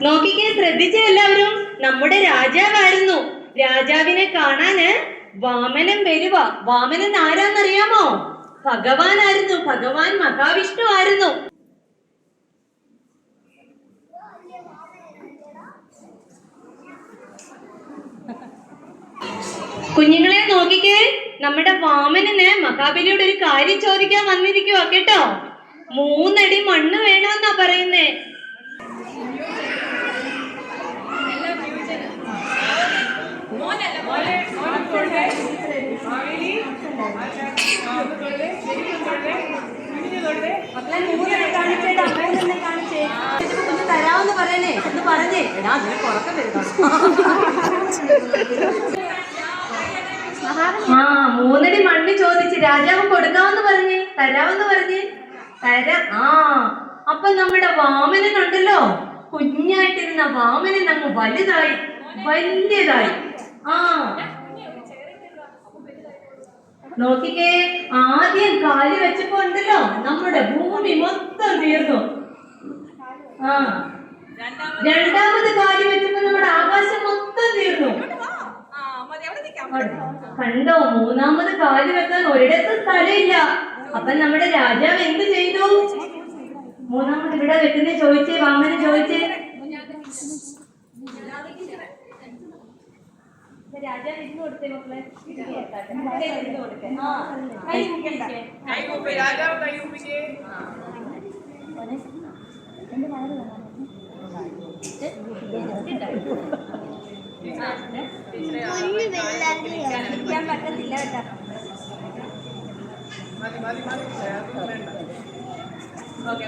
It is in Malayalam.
നോക്കിക്കേ, ശ്രദ്ധിച്ച എല്ലാവരും, നമ്മുടെ രാജാവായിരുന്നു. രാജാവിനെ കാണാന് വാമനൻ വരുക. വാമനൻ ആരാന്നറിയാമോ? ഭഗവാനായിരുന്നു. ഭഗവാൻ മഹാവിഷ്ണു ആയിരുന്നു. കുഞ്ഞുങ്ങളെ നോക്കിക്കേ, നമ്മുടെ വാമനന് മഹാബലിയോട് ഒരു കാര്യം ചോദിക്കാൻ വന്നിരിക്കുവാ കേട്ടോ. 3 അടി മണ്ണ് വേണമെന്നാ പറയുന്നേ. തരാമെന്ന് പറയണേ, ഒന്ന് പറഞ്ഞേ. എടാ അതിന് പുറത്ത് വരുന്നു. 3 അടി മണ്ണ് ചോദിച്ച് രാജാവ് കൊടുക്കാമെന്ന് പറഞ്ഞ്, തരാമെന്ന് പറഞ്ഞ് തരാം. അപ്പൊ നമ്മുടെ വാമനനുണ്ടല്ലോ, കുഞ്ഞായിട്ടിരുന്ന വാമനൻ അങ്ങ് വലുതായി, വലിയതായി. നോക്കിക്കേ, ആദ്യം കാല് വെച്ചപ്പോ ഉണ്ടല്ലോ നമ്മുടെ ഭൂമി മൊത്തം തീർന്നു. രണ്ടാമത് കാല് വെച്ചപ്പോ നമ്മുടെ ആകാശം മൊത്തം തീർന്നു. കണ്ടോ, 3ാമത് കാല് വെക്കാൻ ഒരിടത്ത് സ്ഥലമില്ല. അപ്പൊ നമ്മുടെ രാജാവ് എന്ത് ചെയ്തു? 3ാമത് ഇവിടെ വെക്കുന്നേ ചോദിച്ചേ, വാമനെ ചോദിച്ചേ. രാജാവ് ഇരുന്ന് കൊടുത്തേ മക്കളെ. പറ്റത്തില്ല കേട്ടോ. ഓക്കെ,